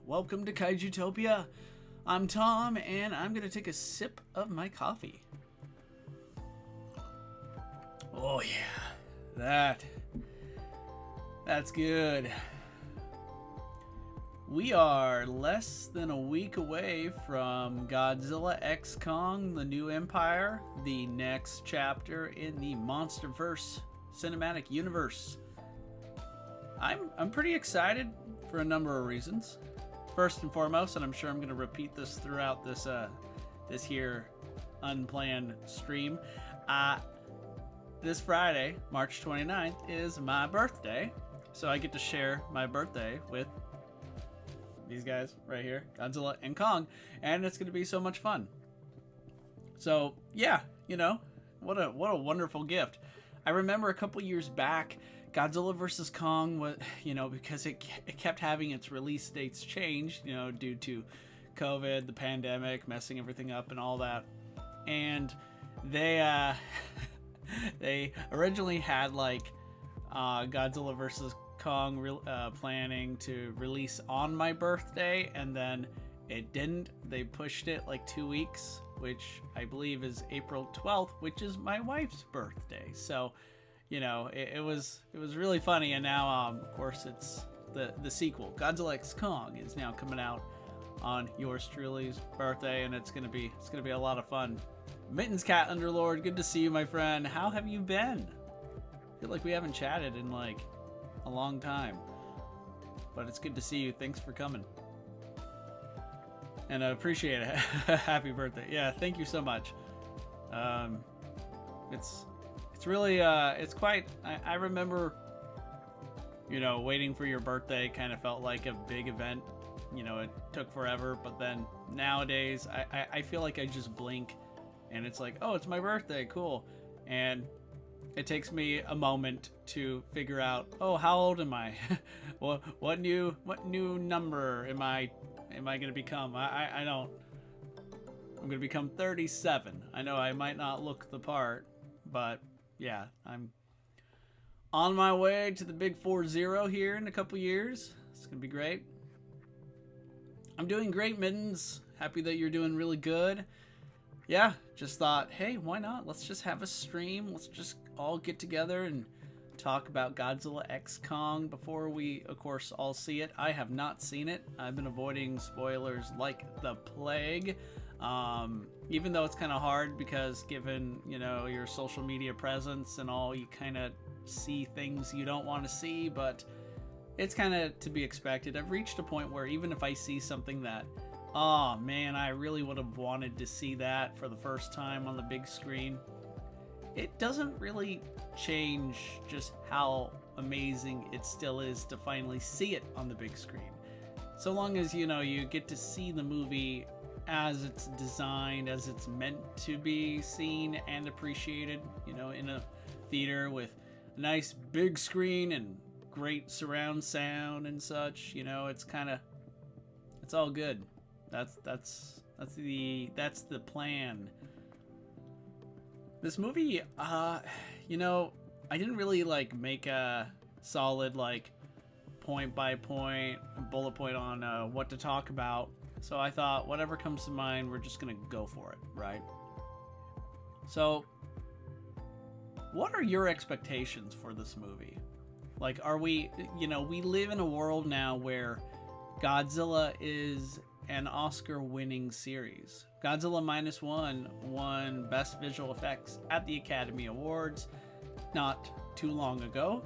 welcome to Kaijutopia. I'm Tom, and I'm gonna take a sip of my coffee. Oh yeah, that's good. We are less than a week away from Godzilla x Kong: The New Empire, the next chapter in the Monsterverse cinematic universe. I'm pretty excited for a number of reasons. First and foremost, and I'm sure I'm going to repeat this throughout this here unplanned stream, this Friday, March 29th, is my birthday, so I get to share my birthday with these guys right here, Godzilla and Kong, and it's going to be so much fun. So yeah, you know, what a wonderful gift. I remember a couple years back, Godzilla vs. Kong was, because it kept having its release dates changed, due to COVID, the pandemic, messing everything up and all that. And they they originally had like Godzilla vs. Kong planning to release on my birthday, and then it didn't. They pushed it like 2 weeks, which I believe is April 12th, which is my wife's birthday. So it was really funny, and now of course it's the sequel. Godzilla x Kong is now coming out on yours truly's birthday, and it's gonna be a lot of fun. Mittens Cat Underlord, good to see you, my friend. How have you been? I feel like we haven't chatted in like a long time, but it's good to see you. Thanks for coming, and I appreciate it. Happy birthday. Yeah, thank you so much. It's really, it's quite, I remember, waiting for your birthday kind of felt like a big event. It took forever, but then nowadays, I feel like I just blink, and it's like, oh, it's my birthday, cool. And it takes me a moment to figure out, oh, how old am I? what new number am I gonna become? I don't, I'm gonna become 37. I know I might not look the part, but yeah, I'm on my way to the big 40 here in a couple years. It's gonna be great. I'm doing great, Mittens. Happy that you're doing really good. Yeah, just thought, hey, why not? Let's just have a stream. Let's just all get together and talk about Godzilla x Kong before we, of course, all see it. I have not seen it. I've been avoiding spoilers like the plague. Even though it's kind of hard because given, your social media presence and all, you kind of see things you don't want to see, but it's kind of to be expected. I've reached a point where even if I see something that, oh man, I really would have wanted to see that for the first time on the big screen, it doesn't really change just how amazing it still is to finally see it on the big screen. So long as, you get to see the movie as it's designed, as it's meant to be seen and appreciated, in a theater with a nice big screen and great surround sound and such, it's all good. That's the plan. This movie, I didn't really like make a solid like point by point bullet point on what to talk about. So I thought whatever comes to mind, we're just gonna go for it, right? So what are your expectations for this movie? Like, are we, we live in a world now where Godzilla is an Oscar-winning series. Godzilla Minus One won Best Visual Effects at the Academy Awards not too long ago.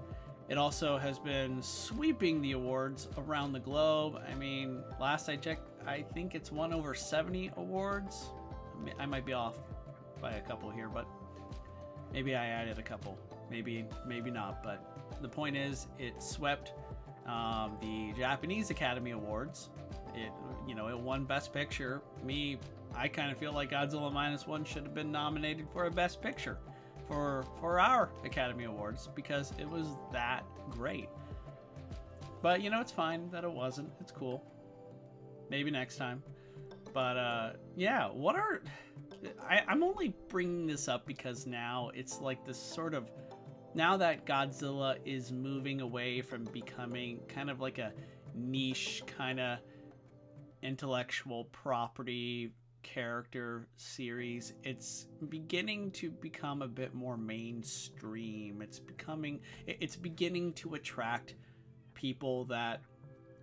It also has been sweeping the awards around the globe. I mean, last I checked, I think it's won over 70 awards. I might be off by a couple here, but maybe I added a couple. Maybe not, but the point is it swept the Japanese Academy Awards. It won Best Picture. I kind of feel like Godzilla Minus One should have been nominated for a Best Picture for our Academy Awards because it was that great. But it's fine that it wasn't. It's cool. Maybe next time. But yeah, I'm only bringing this up because now it's like this sort of, now that Godzilla is moving away from becoming kind of like a niche kind of intellectual property character series. It's beginning to become a bit more mainstream. It's beginning to attract people that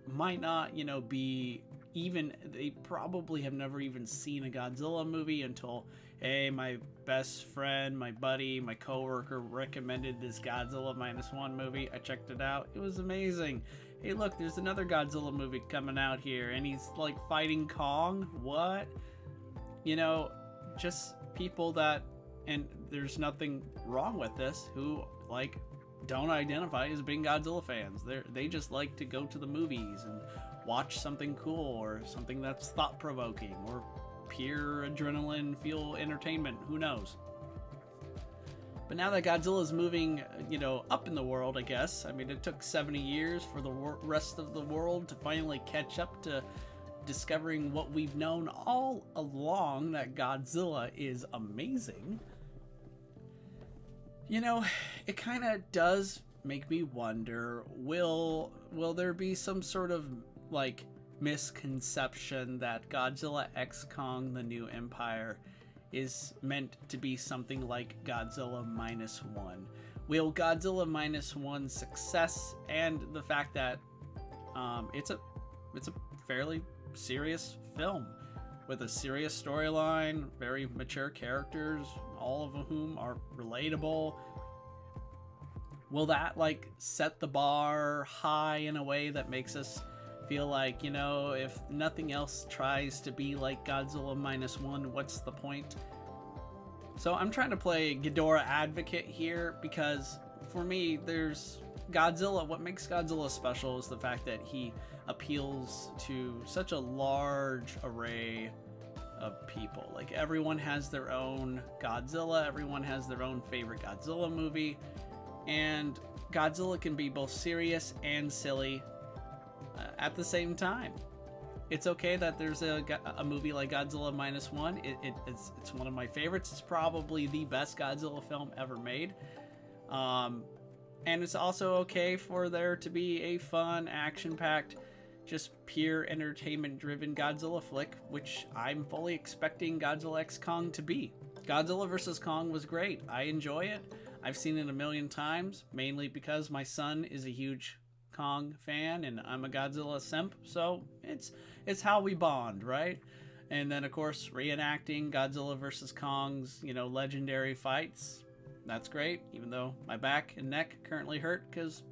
might not, be even, they probably have never even seen a Godzilla movie until, hey, my best friend, my buddy, my coworker recommended this Godzilla -1 movie. I checked it out. It was amazing. Hey, look, there's another Godzilla movie coming out here, and he's like fighting Kong. What? Just people that, and there's nothing wrong with this, who like don't identify as being Godzilla fans. They just like to go to the movies and watch something cool or something that's thought-provoking or pure adrenaline fuel entertainment. Who knows? But now that Godzilla's moving, up in the world, I guess. I mean, it took 70 years for the rest of the world to finally catch up to discovering what we've known all along, that Godzilla is amazing. It kind of does make me wonder, will there be some sort of like misconception that Godzilla X Kong: The New Empire is meant to be something like Godzilla -1? Will Godzilla -1's success and the fact that it's a fairly serious film with a serious storyline, very mature characters, all of whom are relatable, will that like set the bar high in a way that makes us feel like, if nothing else tries to be like Godzilla -1, what's the point? So I'm trying to play Ghidorah advocate here, because for me, there's Godzilla. What makes Godzilla special is the fact that he appeals to such a large array of people. Like, everyone has their own Godzilla, everyone has their own favorite Godzilla movie, and Godzilla can be both serious and silly at the same time. It's okay that there's a movie like Godzilla -1. It's one of my favorites. It's probably the best Godzilla film ever made. And it's also okay for there to be a fun, action-packed, just pure entertainment-driven Godzilla flick, which I'm fully expecting Godzilla X Kong to be. Godzilla vs. Kong was great. I enjoy it. I've seen it a million times, mainly because my son is a huge Kong fan and I'm a Godzilla simp, so it's how we bond, right? And then, of course, reenacting Godzilla vs. Kong's, legendary fights. That's great, even though my back and neck currently hurt because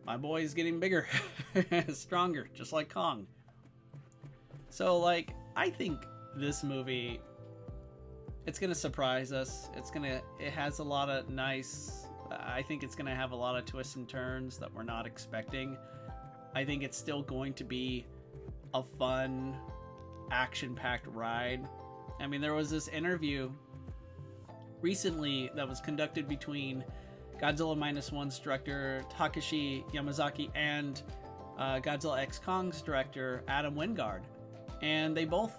my boy is getting bigger, stronger, just like Kong. So, I think this movie, it's gonna surprise us. It has a lot of I think it's gonna have a lot of twists and turns that we're not expecting. I think it's still going to be a fun, action-packed ride. I mean, there was this interview recently that was conducted between Godzilla -1's director Takashi Yamazaki and Godzilla X Kong's director Adam Wingard, and they both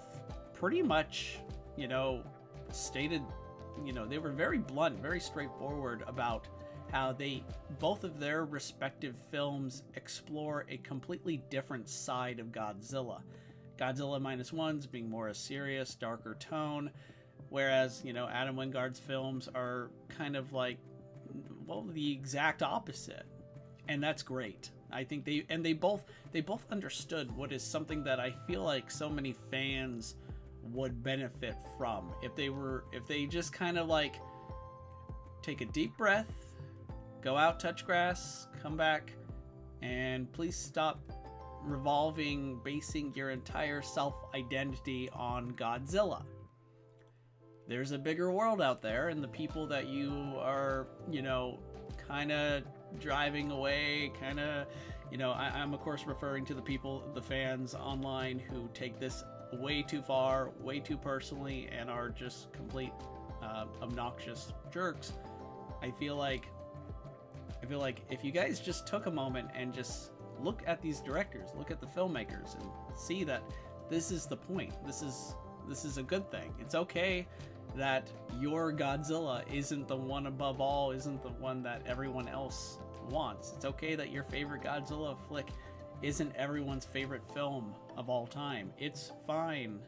pretty much, stated, they were very blunt, very straightforward about how both of their respective films explore a completely different side of Godzilla. Godzilla -1's being more a serious, darker tone, whereas, Adam Wingard's films are kind of like, well, the exact opposite. And that's great. I think they both understood what is something that I feel like so many fans would benefit from if they just kind of take a deep breath, go out, touch grass, come back, and please stop basing your entire self-identity on Godzilla. There's a bigger world out there, and the people that you are, kind of driving away, I'm of course referring to the fans online who take this way too far, way too personally, and are just complete obnoxious jerks. I feel like if you guys just took a moment and just look at these directors, look at the filmmakers, and see that this is the point. This is a good thing. It's okay that your Godzilla isn't the one above all, isn't the one that everyone else wants. It's okay that your favorite Godzilla flick isn't everyone's favorite film of all time. It's fine.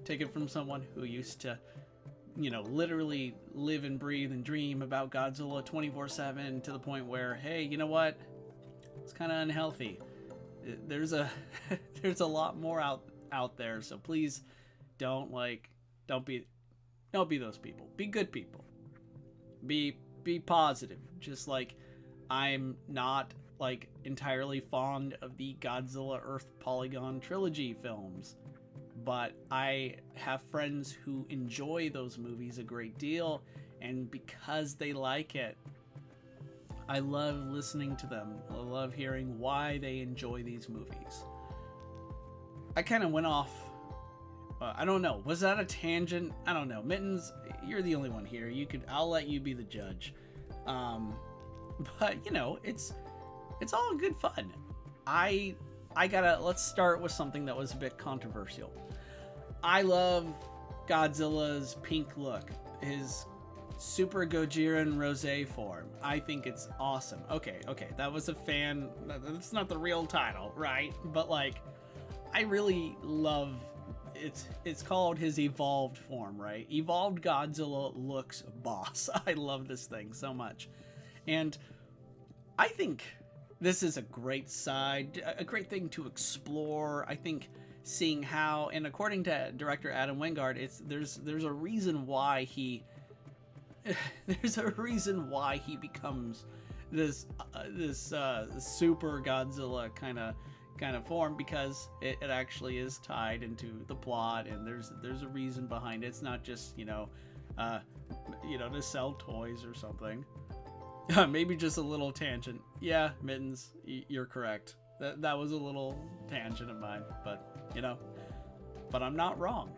Take it from someone who used to, literally live and breathe and dream about Godzilla 24/7 to the point where, hey, you know what? It's kind of unhealthy. There's a there's a lot more out there, so please don't be those people. Be good people. Be positive. Just like I'm not entirely fond of the Godzilla Earth Polygon trilogy films, but I have friends who enjoy those movies a great deal, and because they like it, I love listening to them. I love hearing why they enjoy these movies. I kind of went off. I don't know. Was that a tangent? I don't know. Mittens, you're the only one here. I'll let you be the judge. But it's all good fun. Let's start with something that was a bit controversial. I love Godzilla's pink look. His Super Gojiran Rosé form. I think it's awesome. Okay, that was a fan. That's not the real title, right? But I really love it's called his evolved form, right? Evolved Godzilla looks boss. I love this thing so much. And I think this is a great thing to explore. I think seeing how, and according to director Adam Wingard, there's a reason why he becomes this super Godzilla kind of form, because it actually is tied into the plot, and there's a reason behind it. It's not just to sell toys or something. Maybe just a little tangent. Yeah, Mittens, you're correct. That was a little tangent of mine, but I'm not wrong.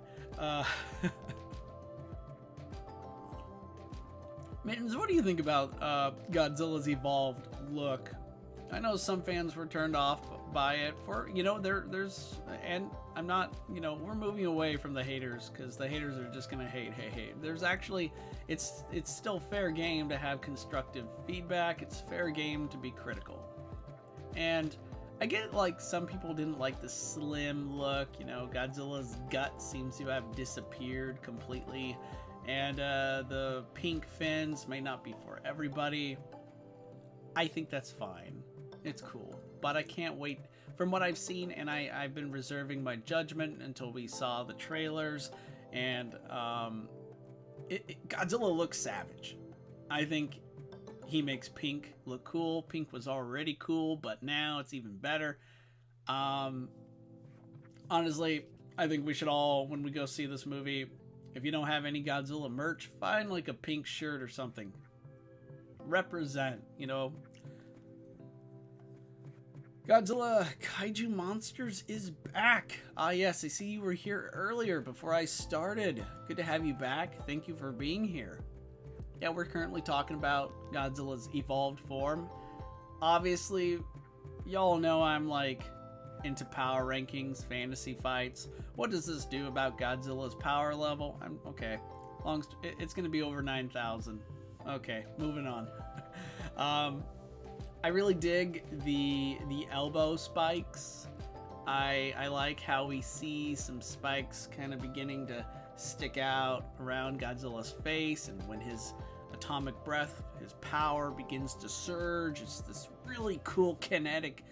Mittens, what do you think about Godzilla's evolved look? I know some fans were turned off by it for, there's, and I'm not, we're moving away from the haters, because the haters are just gonna hate. There's actually, it's still fair game to have constructive feedback. It's fair game to be critical. And I get some people didn't like the slim look, Godzilla's gut seems to have disappeared completely. And the pink fins may not be for everybody. I think that's fine. It's cool. But I can't wait. From what I've seen, and I've been reserving my judgment until we saw the trailers, and Godzilla looks savage. I think he makes pink look cool. Pink was already cool, but now it's even better. Honestly, I think we should all, when we go see this movie, if you don't have any Godzilla merch, find a pink shirt or something. Represent, Godzilla Kaiju Monsters is back. Yes, I see you were here earlier before I started. Good to have you back. Thank you for being here. Yeah, we're currently talking about Godzilla's evolved form. Obviously, y'all know I'm into power rankings, fantasy fights. What does this do about Godzilla's power level? Okay. It's going to be over 9,000. Okay, moving on. I really dig the elbow spikes. I like how we see some spikes kind of beginning to stick out around Godzilla's face, and when his atomic breath, his power begins to surge, it's this really cool kinetic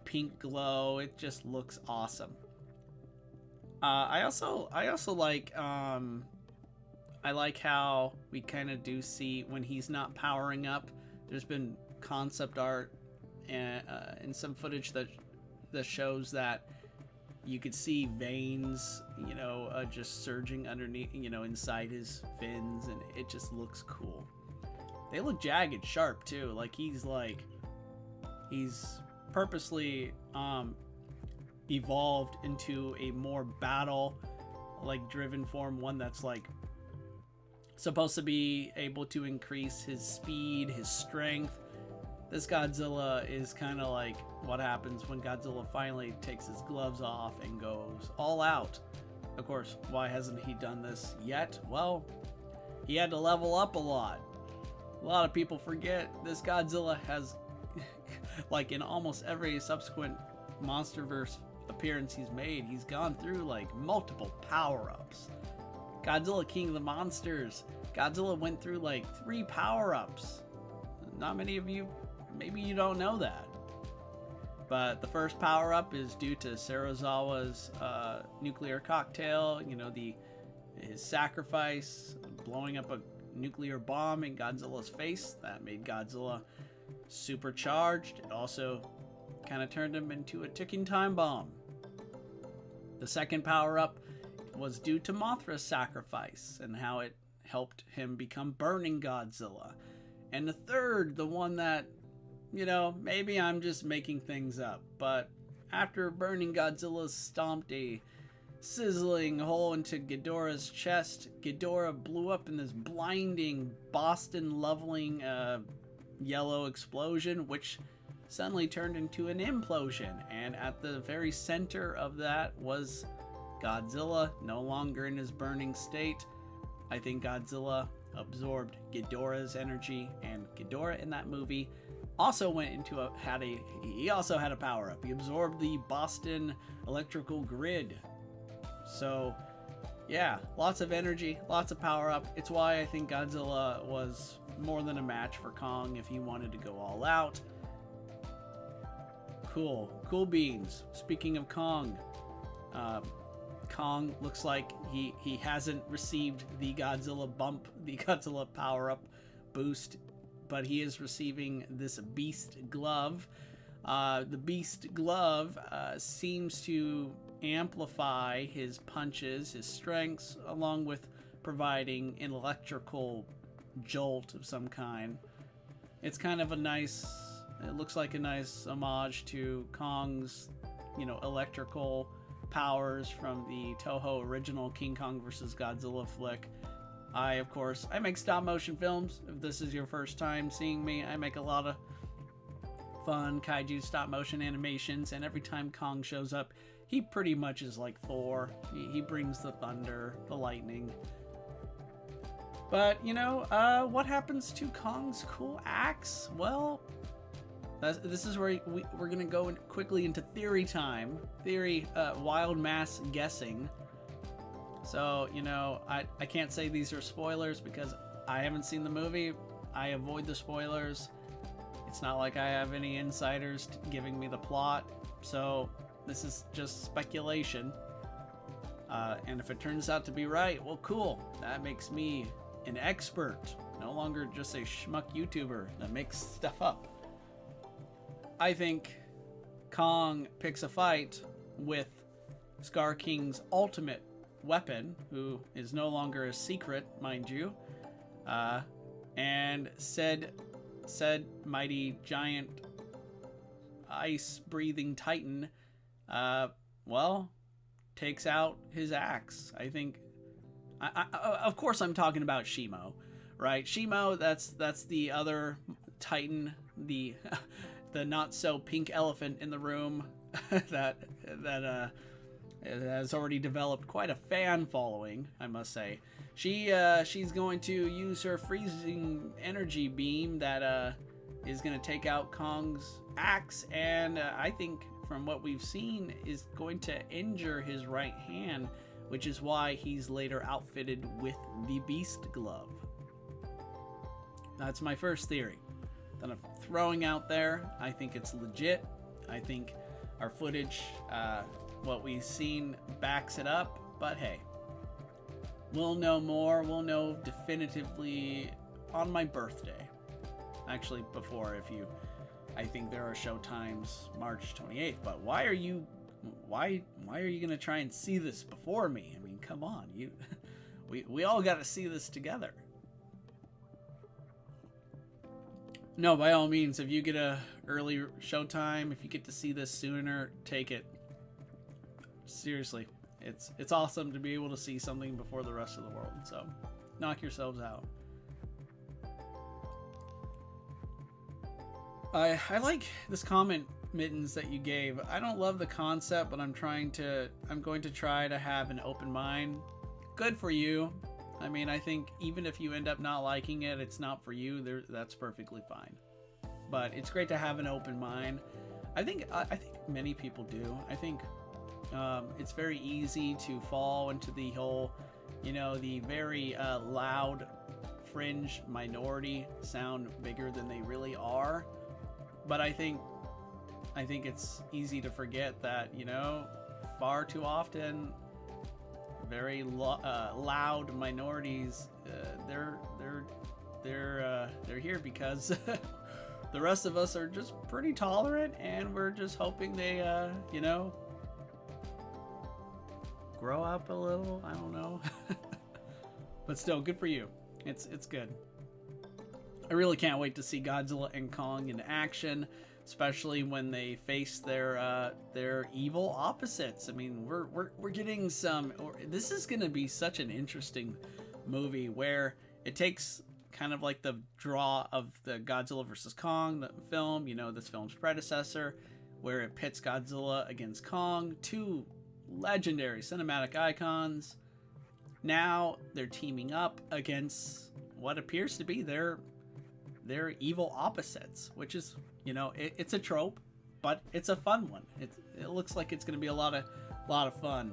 pink glow. It just looks awesome. I also like I like how we kind of do see when he's not powering up. There's been concept art and some footage that shows that you could see veins, just surging underneath, inside his fins, and it just looks cool. They look jagged, sharp too. He's purposely evolved into a more battle driven form, one that's supposed to be able to increase his speed, his strength. This Godzilla is kind of like what happens when Godzilla finally takes his gloves off and goes all out. Of course, why hasn't he done this yet? Well, he had to level up a lot. A lot of people forget this Godzilla has Like in almost every subsequent Monsterverse appearance he's made, he's gone through like multiple power-ups. Godzilla King of the Monsters, Godzilla went through like 3 power-ups. Not many of you, maybe you don't know that. But the first power-up is due to Serizawa's nuclear cocktail, you know, his sacrifice, blowing up a nuclear bomb in Godzilla's face. That made Godzilla supercharged. It also kind of turned him into a ticking time bomb. The second power-up was due to Mothra's sacrifice and how it helped him become Burning Godzilla. And the third, the one that, you know, maybe I'm just making things up, but after Burning Godzilla stomped a sizzling hole into Ghidorah's chest, Ghidorah blew up in this blinding, Boston-leveling yellow explosion, which suddenly turned into an implosion. And at the very center of that was Godzilla, no longer in his burning state. I think Godzilla absorbed Ghidorah's energy, and Ghidorah in that movie also went into he also had a power up. He absorbed the Boston electrical grid. So yeah, lots of energy, lots of power up. It's why I think Godzilla was more than a match for Kong if he wanted to go all out. Cool beans. Speaking of Kong, Kong looks like he hasn't received the Godzilla bump, the Godzilla power up boost, but he is receiving this Beast Glove. The Beast Glove seems to amplify his punches, his strengths, along with providing an electrical jolt of some kind. It's kind of a nice, it looks like a nice homage to Kong's, you know, electrical powers from the Toho original King Kong vs. Godzilla flick. I make stop motion films. If this is your first time seeing me, I make a lot of fun kaiju stop motion animations, and every time Kong shows up, he pretty much is like Thor. He brings the thunder, the lightning. But, you know, what happens to Kong's cool axe? Well, this is where we're going to go quickly into theory time. Wild mass guessing. So, you know, I can't say these are spoilers because I haven't seen the movie. I avoid the spoilers. It's not like I have any insiders giving me the plot. So, this is just speculation. And if it turns out to be right, well, cool. That makes me an expert. No longer just a schmuck YouTuber that makes stuff up. I think Kong picks a fight with Scar King's ultimate weapon, who is no longer a secret, mind you, and said mighty giant ice-breathing titan, well, takes out his axe. I think, of course I'm talking about Shimo, right? Shimo, that's the other titan, the not so pink elephant in the room that has already developed quite a fan following, I must say. She's going to use her freezing energy beam that is going to take out Kong's axe, and I think from what we've seen is going to injure his right hand, which is why he's later outfitted with the Beast Glove. That's my first theory that I'm throwing out there. I think it's legit. I think our footage, what we've seen, backs it up. But hey, we'll know more. We'll know definitively on my birthday. Actually, before, I think there are show times March 28th. But why are you gonna try and see this before me? I mean, come on, we all got to see this together. No, by all means, if you get a early showtime, if you get to see this sooner, take it. Seriously, it's awesome to be able to see something before the rest of the world. So, knock yourselves out. I like this comment, Mittens, that you gave. I don't love the concept, but I'm going to try to have an open mind. Good for you. I mean, I think even if you end up not liking it, it's not for you. That's perfectly fine. but it's great to have an open mind. I think many people do. I think it's very easy to fall into the whole, the very loud fringe minority sound bigger than they really are. But I think it's easy to forget that, far too often very loud minorities, they're here because the rest of us are just pretty tolerant, and we're just hoping they grow up a little. I don't know. But still, good for you. It's good. I really can't wait to see Godzilla and Kong in action, especially when they face their evil opposites. I mean, we're getting some. This is going to be such an interesting movie where it takes kind of like the draw of the Godzilla vs. Kong the film, this film's predecessor, where it pits Godzilla against Kong, two legendary cinematic icons. Now they're teaming up against what appears to be their evil opposites, which is, it's a trope, but it's a fun one. It looks like it's going to be a lot of fun.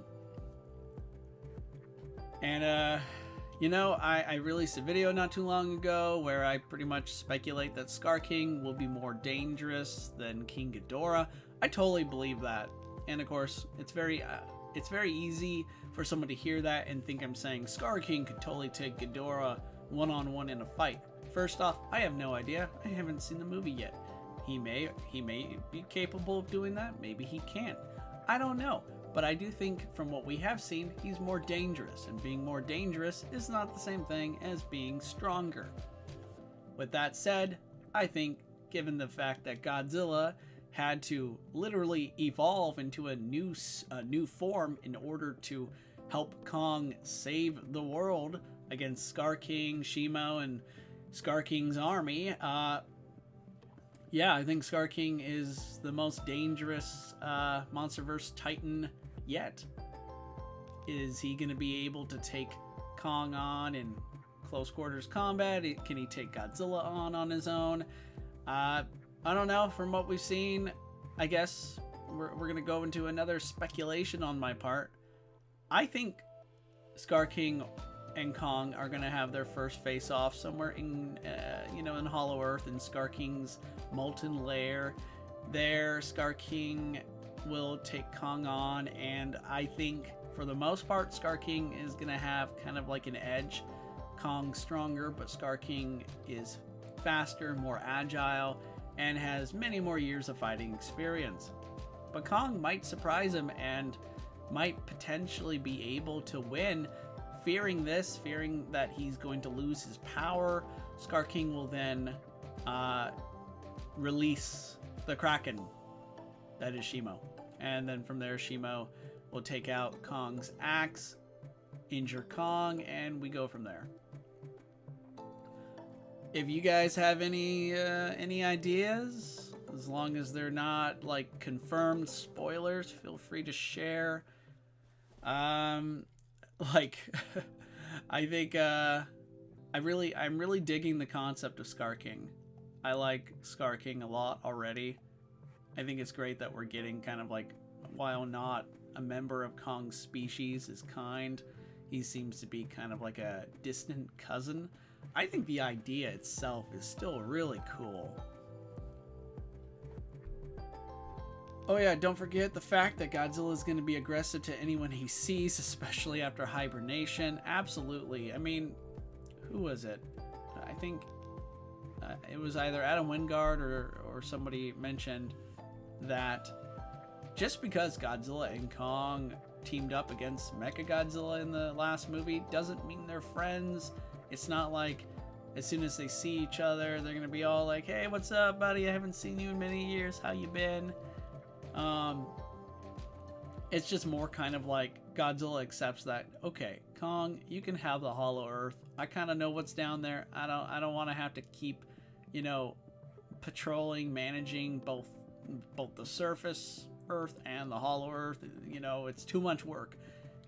And I released a video not too long ago where I pretty much speculate that Scar King will be more dangerous than King Ghidorah. I totally believe that, and of course, it's very easy for someone to hear that and think I'm saying Scar King could totally take Ghidorah one-on-one in a fight. First off, I have no idea. I haven't seen the movie yet. He may be capable of doing that. Maybe he can't. I don't know. But I do think from what we have seen, he's more dangerous. And being more dangerous is not the same thing as being stronger. With that said, I think given the fact that Godzilla had to literally evolve into a new form in order to help Kong save the world against Scar King, Shimo, and Scar King's army, I think Scar King is the most dangerous Monsterverse Titan yet. Is he going to be able to take Kong on in close quarters combat? Can he take Godzilla on his own? I don't know. From what we've seen, I guess we're going to go into another speculation on my part. I think Scar King and Kong are going to have their first face-off somewhere in, in Hollow Earth, in Scar King's molten lair. There, Scar King will take Kong on, and I think, for the most part, Scar King is going to have kind of like an edge. Kong's stronger, but Scar King is faster, more agile, and has many more years of fighting experience. But Kong might surprise him and might potentially be able to win. Fearing that he's going to lose his power, Scar King will then release the Kraken, that is Shimo. And then from there, Shimo will take out Kong's axe, injure Kong, and we go from there. If you guys have any ideas, as long as they're not like confirmed spoilers, feel free to share. I think I'm really digging the concept of Scar King. I like Scar King a lot already. I think it's great that we're getting kind of like, while not a member of Kong's species, his kind, he seems to be kind of like a distant cousin. I think the idea itself is still really cool. Oh yeah, don't forget the fact that Godzilla is going to be aggressive to anyone he sees, especially after hibernation. Absolutely. I mean, who was it? I think it was either Adam Wingard or somebody mentioned that just because Godzilla and Kong teamed up against Mechagodzilla in the last movie doesn't mean they're friends. It's not like as soon as they see each other, they're going to be all like, hey, what's up, buddy? I haven't seen you in many years. How you been? It's just more kind of like Godzilla accepts that, okay, Kong, you can have the Hollow Earth. I kind of know what's down there. I don't want to have to keep, patrolling, managing both the surface Earth and the Hollow Earth. It's too much work.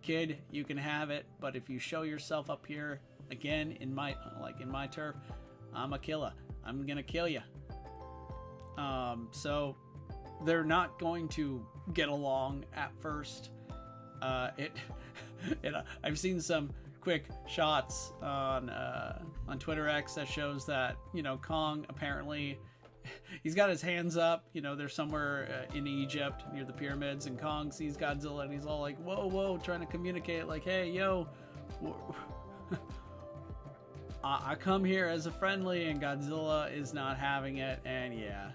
Kid, you can have it, but if you show yourself up here again in my turf, I'm a killer. I'm gonna kill you. So they're not going to get along at first. It, I've seen some quick shots on Twitter X that shows that, you know, Kong apparently he's got his hands up. You know, they're somewhere in Egypt near the pyramids, and Kong sees Godzilla and he's all like, "Whoa, whoa!" trying to communicate like, "Hey, yo." I come here as a friendly, and Godzilla is not having it, and yeah,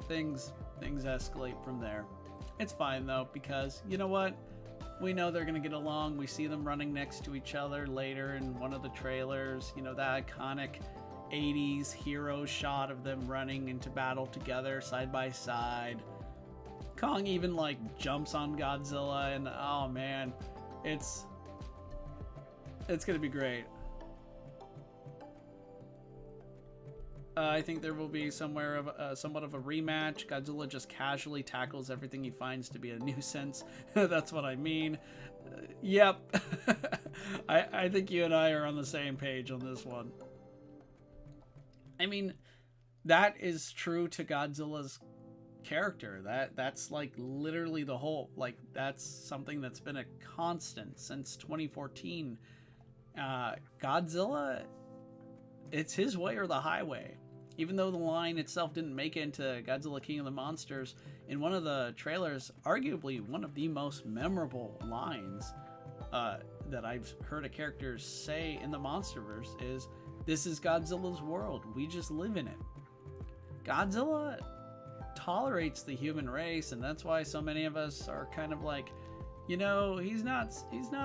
things escalate from there. It's fine though, because you know what? We know they're gonna get along. We see them running next to each other later in one of the trailers. You know, that iconic 80s hero shot of them running into battle together side by side. Kong even like jumps on Godzilla, and oh man, it's gonna be great. I think there will be somewhat of a rematch. Godzilla just casually tackles everything he finds to be a nuisance. That's what I mean. Yep. I think you and I are on the same page on this one. I mean, that is true to Godzilla's character. That's like literally the whole, like, that's something that's been a constant since 2014. Godzilla, it's his way or the highway. Even though the line itself didn't make it into Godzilla King of the Monsters, in one of the trailers, arguably one of the most memorable lines that I've heard a character say in the Monsterverse is, "This is Godzilla's world. We just live in it." Godzilla tolerates the human race, and that's why so many of us are kind of like, you know, he's not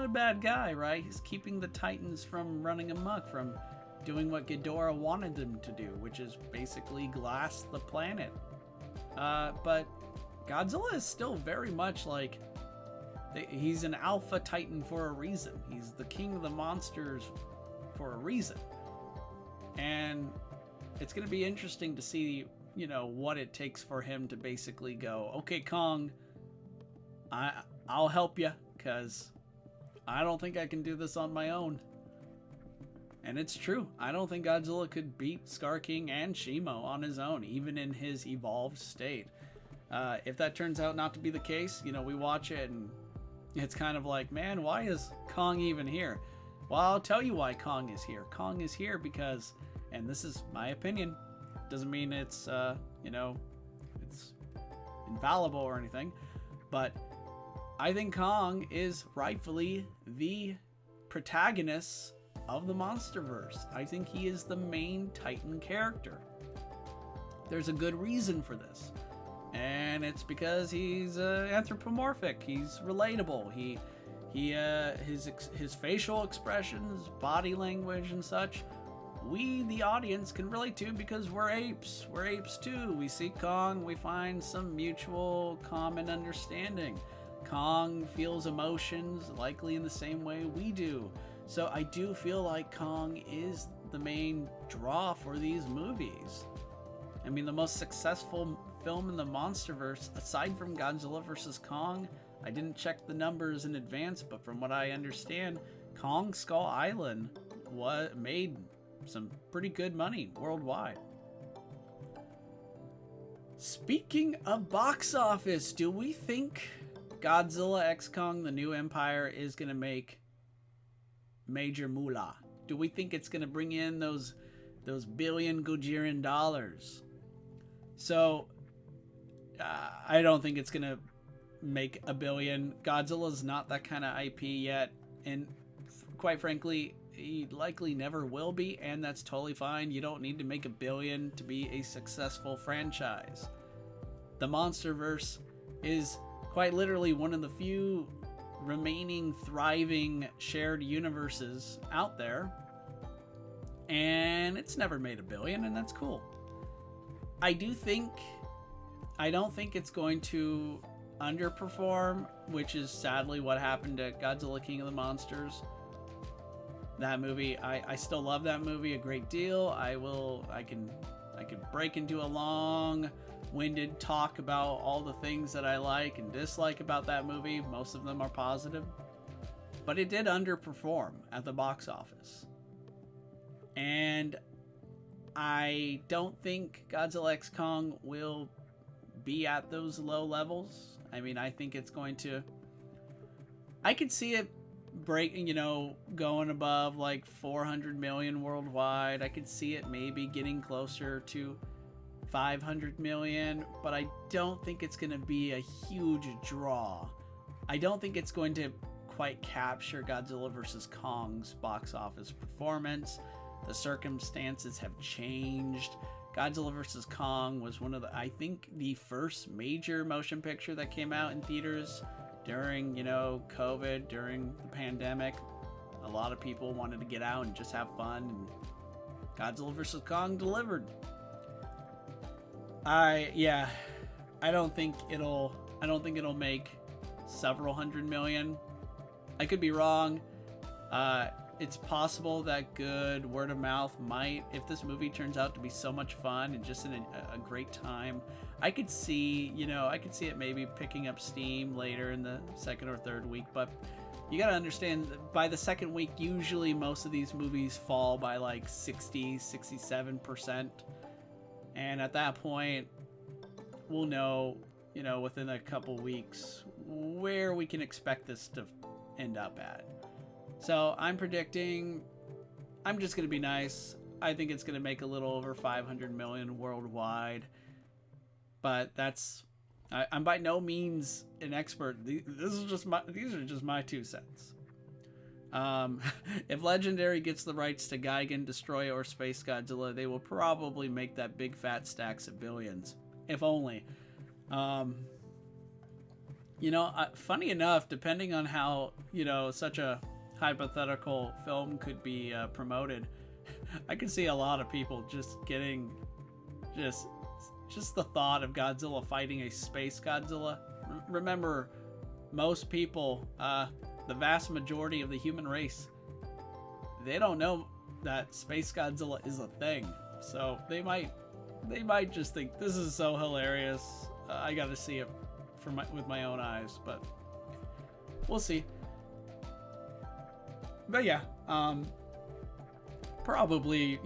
a bad guy, right? He's keeping the Titans from running amok, from doing what Ghidorah wanted them to do, which is basically glass the planet. But Godzilla is still very much like, he's an alpha titan for a reason. He's the king of the monsters for a reason. And it's going to be interesting to see, you know, what it takes for him to basically go, "Okay, Kong, I'll help you, because I don't think I can do this on my own." And it's true. I don't think Godzilla could beat Scar King and Shimo on his own, even in his evolved state. If that turns out not to be the case, you know, we watch it and it's kind of like, man, why is Kong even here? Well, I'll tell you why Kong is here. Kong is here because, and this is my opinion, doesn't mean it's, you know, it's infallible or anything, but I think Kong is rightfully the protagonist of the Monsterverse. I think he is the main Titan character. There's a good reason for this, and it's because he's anthropomorphic. He's relatable. His facial expressions, body language, and such, we, the audience, can relate to because we're apes. We're apes too. We see Kong, we find some mutual common understanding. Kong feels emotions likely in the same way we do. So I do feel like Kong is the main draw for these movies. I mean, the most successful film in the Monsterverse, aside from Godzilla vs. Kong, I didn't check the numbers in advance, but from what I understand, Kong Skull Island made some pretty good money worldwide. Speaking of box office, do we think Godzilla x Kong: The New Empire is going to make major moolah? Do we think it's going to bring in those billion Gojirian dollars? So I don't think it's going to make a billion. Godzilla's not that kind of IP yet, and quite frankly, he likely never will be, and that's totally fine. You don't need to make a billion to be a successful franchise. The Monsterverse is quite literally one of the few remaining thriving shared universes out there, and it's never made a billion, and that's cool. I don't think it's going to underperform, which is sadly what happened to Godzilla King of the Monsters. That movie, I still love that movie a great deal. I can break into a long-winded talk about all the things that I like and dislike about that movie. Most of them are positive, but it did underperform at the box office. And I don't think Godzilla X Kong will be at those low levels. I mean, I think it's going to. I could see it breaking, going above like 400 million worldwide. I could see it maybe getting closer to 500 million, but I don't think it's going to be a huge draw. I don't think it's going to quite capture Godzilla vs. Kong's box office performance. The circumstances have changed. Godzilla vs. Kong was I think the first major motion picture that came out in theaters during, COVID, during the pandemic. A lot of people wanted to get out and just have fun, and Godzilla vs. Kong delivered. I don't think it'll make several hundred million. I could be wrong. It's possible that good word of mouth might, if this movie turns out to be so much fun and just a great time, I could see it maybe picking up steam later in the second or third week. But you got to understand that by the second week, usually most of these movies fall by like 67%. And at that point, we'll know, within a couple weeks where we can expect this to end up at. So I'm predicting, I'm just going to be nice. I think it's going to make a little over 500 million worldwide. But I'm by no means an expert. These are just my 2 cents. If Legendary gets the rights to Gigan, Destroyer, or Space Godzilla, they will probably make that big fat stacks of billions. If only. Funny enough, depending on how, such a hypothetical film could be promoted, I could see a lot of people just getting just the thought of Godzilla fighting a space Godzilla. Remember, most people, the vast majority of the human race, they don't know that Space Godzilla is a thing. So they might just think this is so hilarious. I got to see it with my own eyes, but we'll see. But yeah, probably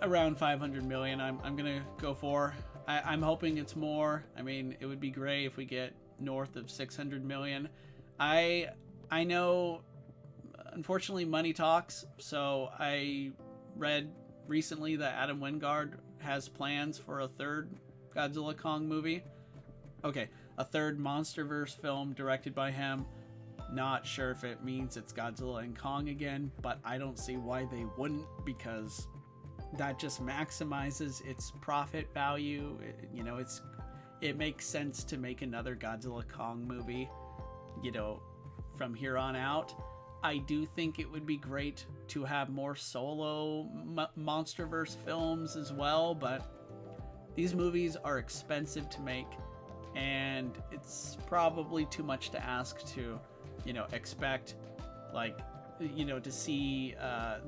around 500 million. I'm gonna go for. I'm hoping it's more. I mean, it would be great if we get north of 600 million. I know, unfortunately, money talks. So I read recently that Adam Wingard has plans for a third Godzilla Kong movie. Okay, a third Monsterverse film directed by him. Not sure if it means it's Godzilla and Kong again, but I don't see why they wouldn't, because that just maximizes its profit value. It makes sense to make another Godzilla Kong movie, from here on out. I do think it would be great to have more solo Monsterverse films as well, but these movies are expensive to make, and it's probably too much to ask to expect to see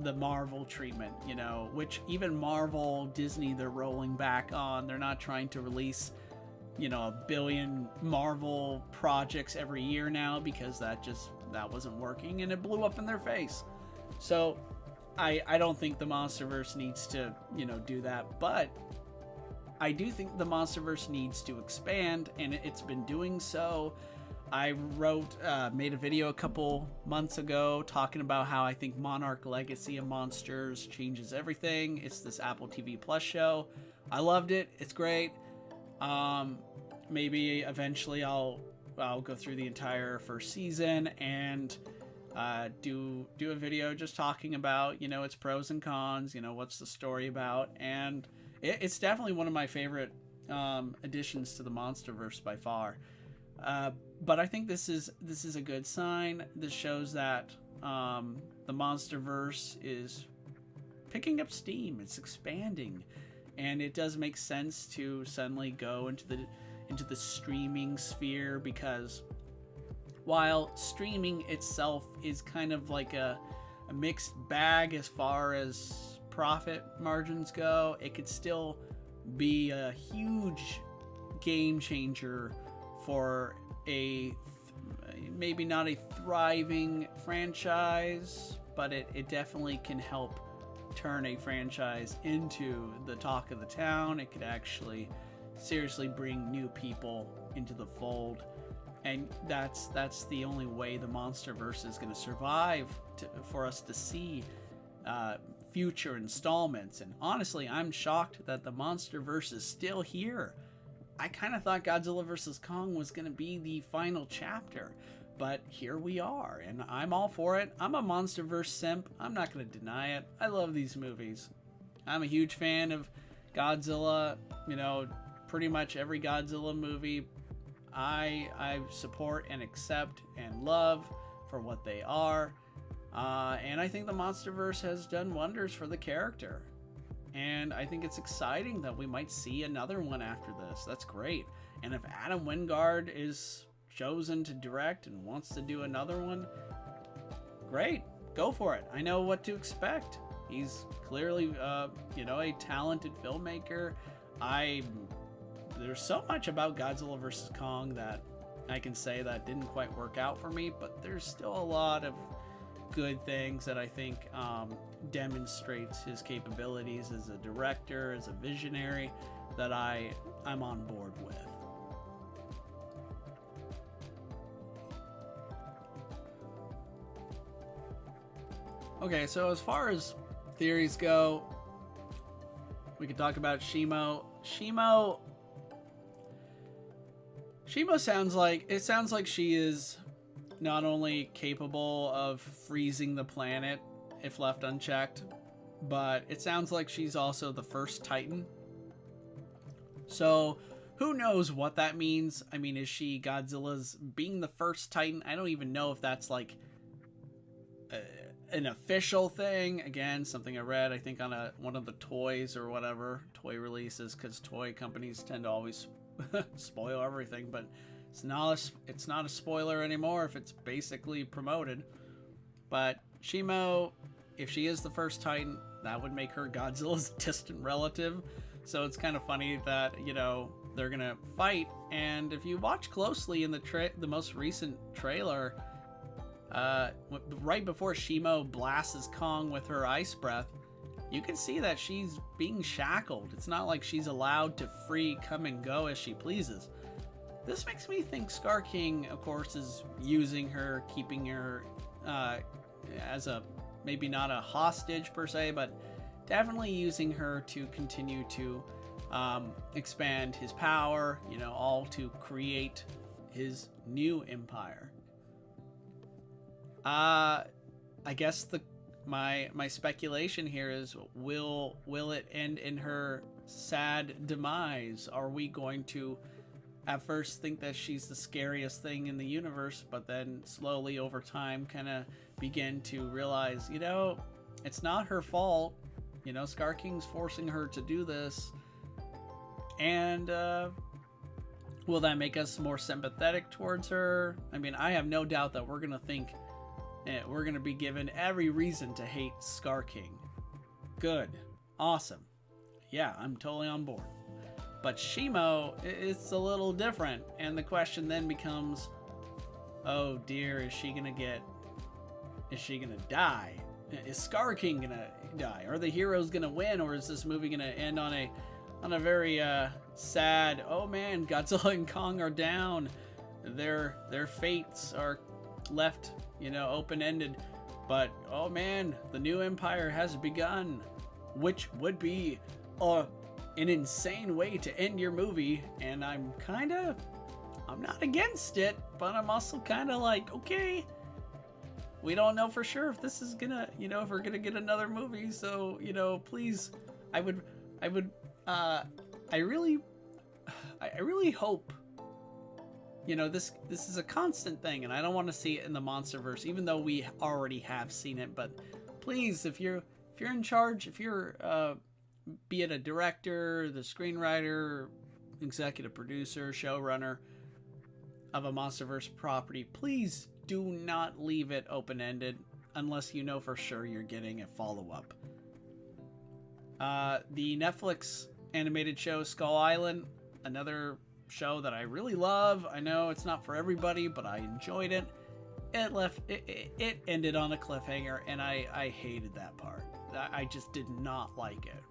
the Marvel treatment, which even Marvel, Disney, they're rolling back on. They're not trying to release a billion Marvel projects every year now, because that wasn't working and it blew up in their face. So I don't think the Monsterverse needs to do that, but I do think the Monsterverse needs to expand, and it's been doing so. I made a video a couple months ago talking about how I think Monarch Legacy of Monsters changes everything. It's this Apple TV Plus show. I loved it. It's great. Maybe eventually I'll go through the entire first season and do a video just talking about its pros and cons. What's the story about, and it's definitely one of my favorite additions to the Monsterverse by far. But I think this is a good sign. This shows that the Monsterverse is picking up steam. It's expanding, and it does make sense to suddenly go into the streaming sphere, because while streaming itself is kind of like a mixed bag as far as profit margins go, it could still be a huge game changer for maybe not a thriving franchise, but it definitely can help turn a franchise into the talk of the town. It could actually seriously bring new people into the fold. And that's the only way the Monsterverse is going to survive for us to see future installments. And honestly, I'm shocked that the Monsterverse is still here. I kind of thought Godzilla vs. Kong was going to be the final chapter, but here we are, and I'm all for it. I'm a Monsterverse simp. I'm not going to deny it. I love these movies. I'm a huge fan of Godzilla. You know, pretty much every Godzilla movie I support and accept and love for what they are. And I think the Monsterverse has done wonders for the character. And I think it's exciting that we might see another one after this. That's great. And if Adam Wingard is chosen to direct and wants to do another one, great. Go for it. I know what to expect. He's clearly, a talented filmmaker. There's so much about Godzilla vs. Kong that I can say that didn't quite work out for me, but there's still a lot of good things that I think demonstrates his capabilities as a director, as a visionary, that I'm on board with. Okay, so as far as theories go, we could talk about Shimo. Shimo sounds like she is not only capable of freezing the planet if left unchecked, but it sounds like she's also the first Titan. So who knows what that means? I mean, is she Godzilla's being the first Titan? I don't even know if that's like an official thing. Again, something I read, I think on one of the toys or whatever, toy releases, because toy companies tend to always spoil everything, but it's not a spoiler anymore if it's basically promoted. But Shimo, if she is the first Titan, that would make her Godzilla's distant relative. So it's kind of funny that, they're gonna fight. And if you watch closely in the most recent trailer, right before Shimo blasts Kong with her ice breath, you can see that she's being shackled. It's not like she's allowed to free come and go as she pleases. This makes me think Scar King, of course, is using her, keeping her as maybe not a hostage per se, but definitely using her to continue to expand his power, all to create his new empire. I guess my speculation here is, will it end in her sad demise? Are we going to at first think that she's the scariest thing in the universe, but then slowly over time kind of begin to realize, it's not her fault. Scar King's forcing her to do this. And will that make us more sympathetic towards her? I mean, I have no doubt that we're going to be given every reason to hate Scar King. Good. Awesome. Yeah, I'm totally on board. But Shimo, it's a little different. And the question then becomes, oh dear, is she gonna die? Is Scar King gonna die? Are the heroes gonna win? Or is this movie gonna end on a very sad, oh man, Godzilla and Kong are down. Their fates are left, open-ended. But oh man, the new empire has begun, which would be an insane way to end your movie. And I'm not against it, but I'm also kind of like, okay, we don't know for sure if this is gonna, if we're gonna get another movie. So, please, I really hope, this is a constant thing, and I don't want to see it in the Monsterverse, even though we already have seen it. But please, if you're in charge, if you're be it a director, the screenwriter, executive producer, showrunner of a Monsterverse property, please do not leave it open-ended unless you know for sure you're getting a follow-up. The Netflix animated show Skull Island, another show that I really love. I know it's not for everybody, but I enjoyed it. It ended on a cliffhanger, and I hated that part. I just did not like it.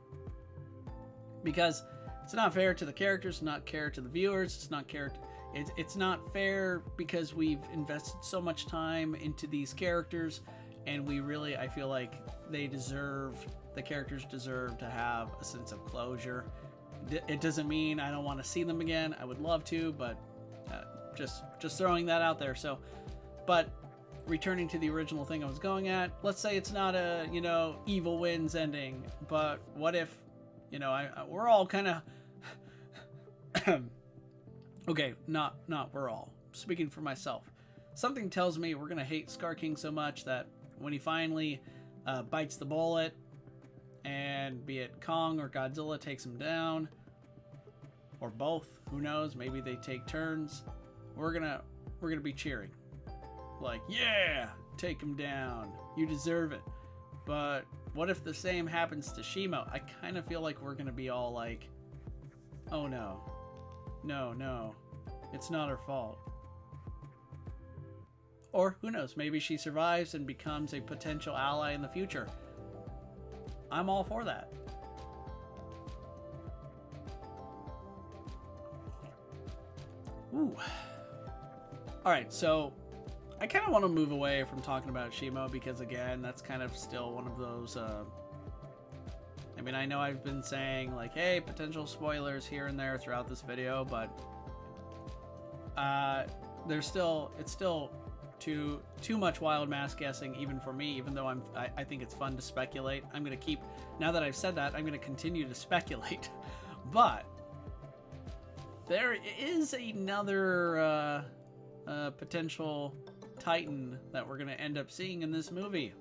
Because it's not fair to the characters, it's not fair to the viewers, it's not fair because we've invested so much time into these characters, and we really, I feel like the characters deserve to have a sense of closure. It doesn't mean I don't want to see them again. I would love to, but just throwing that out there. So, but returning to the original thing I was going at, let's say it's not a, evil wins ending, but what if, we're all kind of okay, not we're all, speaking for myself. Something tells me we're gonna hate Scar King so much that when he finally bites the bullet, and be it Kong or Godzilla takes him down, or both, who knows, maybe they take turns, we're gonna be cheering. Like, yeah, take him down. You deserve it. But what if the same happens to Shimo? I kind of feel like we're going to be all like, oh no. No. It's not her fault. Or who knows, maybe she survives and becomes a potential ally in the future. I'm all for that. Ooh. Alright, so I kind of want to move away from talking about Shimo because, again, that's kind of still one of those, I mean, I know I've been saying, like, hey, potential spoilers here and there throughout this video, but it's still too much wild mass guessing even for me, even though I think it's fun to speculate. I'm going to keep, now that I've said that, I'm going to continue to speculate. But there is another potential Titan that we're going to end up seeing in this movie.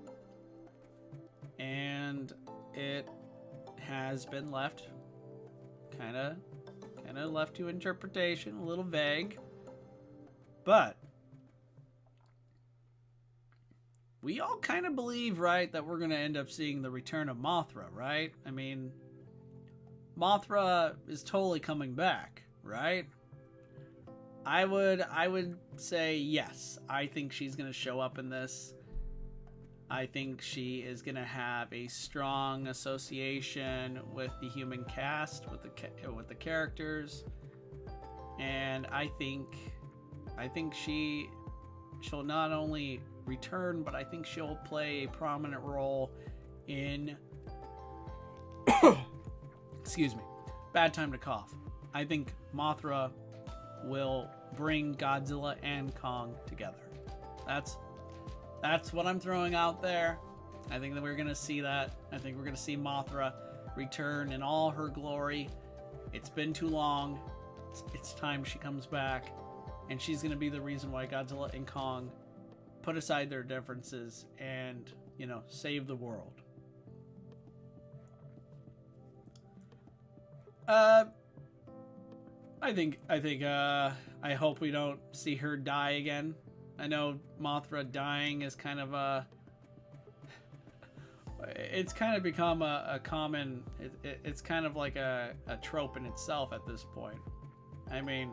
And it has been left kind of left to interpretation, a little vague. But we all kind of believe, right, that we're going to end up seeing the return of Mothra, right? I mean, Mothra is totally coming back, right? I would say yes. I think she's going to show up in this. I think she is going to have a strong association with the human cast, with the characters, and I think she'll not only return, but I think she'll play a prominent role in excuse me, bad time to cough. I think Mothra will bring Godzilla and Kong together. That's what I'm throwing out there. I think that we're going to see that. I think we're going to see Mothra return in all her glory. It's been too long. It's time she comes back. And she's going to be the reason why Godzilla and Kong put aside their differences and, save the world. I hope we don't see her die again. I know Mothra dying is kind of it's kind of become a common, it's kind of like a trope in itself at this point. I mean,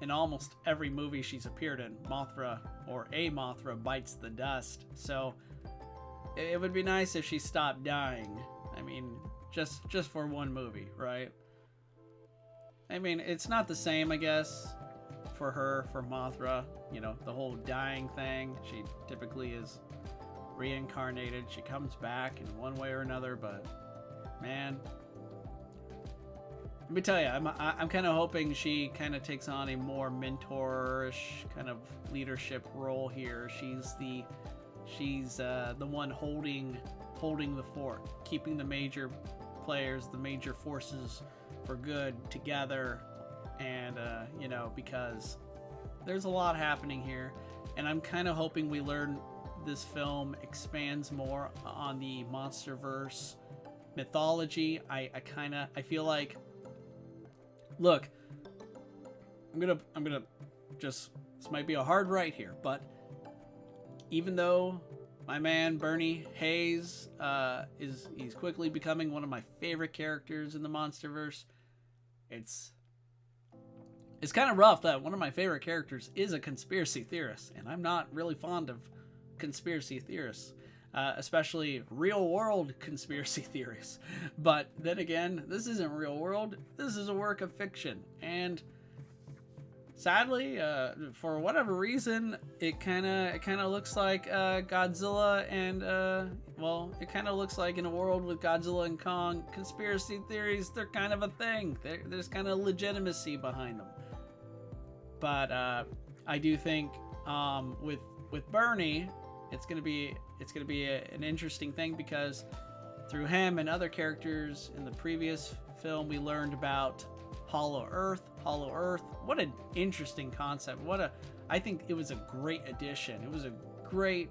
in almost every movie she's appeared in, Mothra or a Mothra bites the dust. So it would be nice if she stopped dying. I mean, just for one movie, right? I mean, it's not the same, I guess, for Mothra, the whole dying thing. She typically is reincarnated. She comes back in one way or another, but man, let me tell you, I'm kind of hoping she kind of takes on a more mentor-ish kind of leadership role here. She's the one holding the fort, keeping the major players, the major forces for good together, and because there's a lot happening here, and I'm kind of hoping we learn this film expands more on the Monsterverse mythology. I feel like, look, I'm gonna just, this might be a hard right here, but even though my man Bernie Hayes he's quickly becoming one of my favorite characters in the Monsterverse, it's kind of rough that one of my favorite characters is a conspiracy theorist, and I'm not really fond of conspiracy theorists. especially real world conspiracy theories. But then again, this isn't real world. This is a work of fiction. And sadly, for whatever reason, it kind of looks like Godzilla and well, it kind of looks like in a world with Godzilla and Kong, conspiracy theories, they're kind of a thing. There's kind of legitimacy behind them. But I do think with Bernie, it's gonna be an interesting thing, because through him and other characters in the previous film, we learned about Hollow Earth. What an interesting concept. I think it was a great addition. It was a great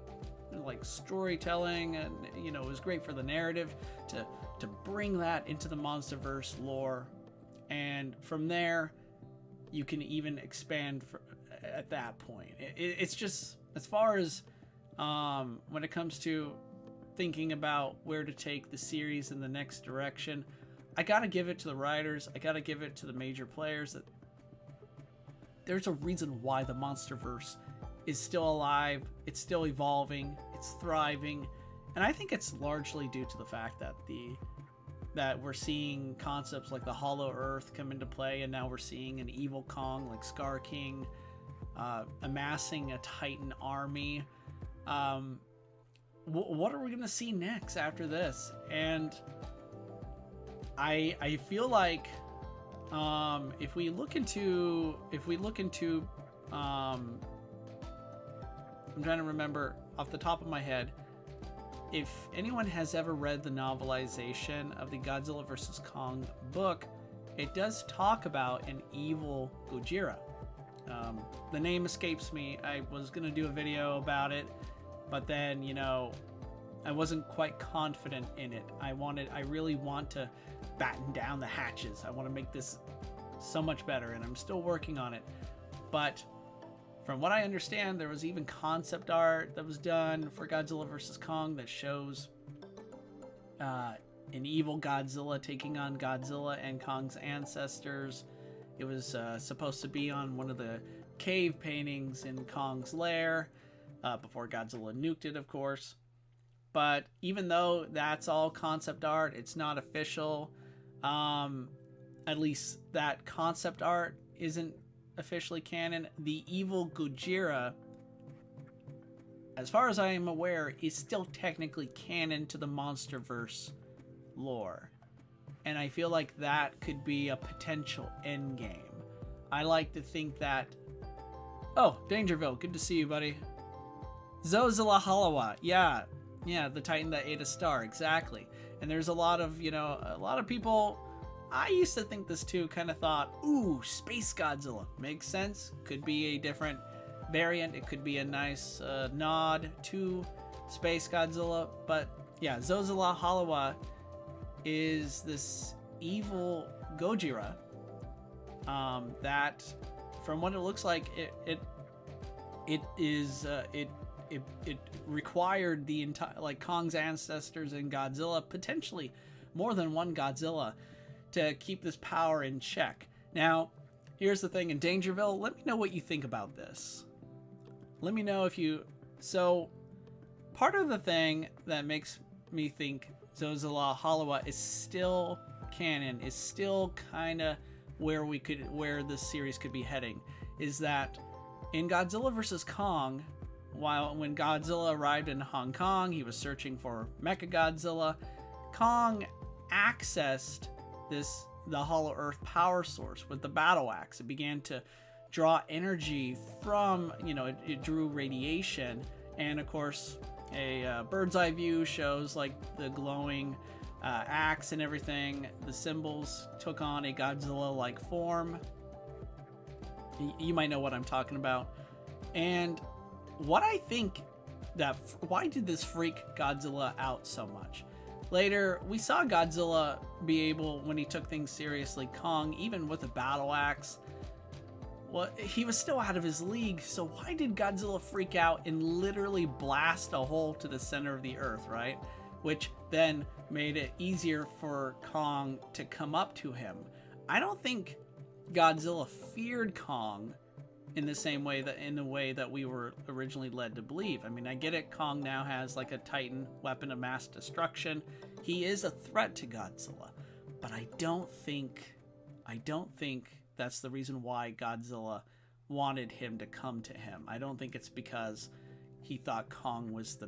like storytelling, and you know, it was great for the narrative to bring that into the Monsterverse lore. And from there, you can even expand at that point. It's just, as far as when it comes to thinking about where to take the series in the next direction, I gotta give it to the writers. I gotta give it to the major players that there's a reason why the Monsterverse is still alive. It's still evolving. It's thriving, and I think it's largely due to the fact that we're seeing concepts like the Hollow Earth come into play, and now we're seeing an evil Kong like Scar King amassing a Titan army. What are we gonna see next after this? And I feel like if we look into I'm trying to remember off the top of my head, if anyone has ever read the novelization of the Godzilla vs. Kong book, it does talk about an evil Gojira. The name escapes me. I was gonna do a video about it, but then, you know, I wasn't quite confident in it. I really want to batten down the hatches. I want to make this so much better, and I'm still working on it. But from what I understand, there was even concept art that was done for Godzilla vs. Kong that shows an evil Godzilla taking on Godzilla and Kong's ancestors. It was supposed to be on one of the cave paintings in Kong's lair before Godzilla nuked it, of course. But even though that's all concept art, it's not official. At least that concept art isn't officially canon. The evil Gojira, as far as I am aware, is still technically canon to the Monsterverse lore. And I feel like that could be a potential endgame. I like to think that... Oh, Dangerville, good to see you, buddy. Zozilla Halawa, yeah, the Titan that ate a star, exactly. And there's a lot of people, I used to think this too, kind of thought, ooh, Space Godzilla, makes sense. Could be a different variant, it could be a nice nod to Space Godzilla, but yeah, Zozilla Halawa is this evil Gojira that, from what it looks like, it required the entire, like, Kong's ancestors and Godzilla, potentially more than one Godzilla, to keep this power in check. Now, here's the thing, in Dangerville, let me know what you think about this. Let me know if you... So, part of the thing that makes me think Zozilla Halawa is still canon, is still kind of where this series could be heading, is that in Godzilla vs. Kong, when Godzilla arrived in Hong Kong, he was searching for Mechagodzilla. Kong accessed the Hollow Earth power source with the battle axe. It began to draw energy from, it drew radiation, and of course a bird's eye view shows like the glowing axe and everything. The symbols took on a Godzilla-like form. You might know what I'm talking about. And what I think that, why did this freak Godzilla out so much? Later, we saw Godzilla be able, when he took things seriously, Kong, even with a battle axe, well, he was still out of his league, so why did Godzilla freak out and literally blast a hole to the center of the earth, right? Which then made it easier for Kong to come up to him. I don't think Godzilla feared Kong in the same way that in the way that we were originally led to believe. I mean, I get it. Kong now has like a Titan weapon of mass destruction. He is a threat to Godzilla, but I don't think that's the reason why Godzilla wanted him to come to him. I don't think it's because he thought Kong was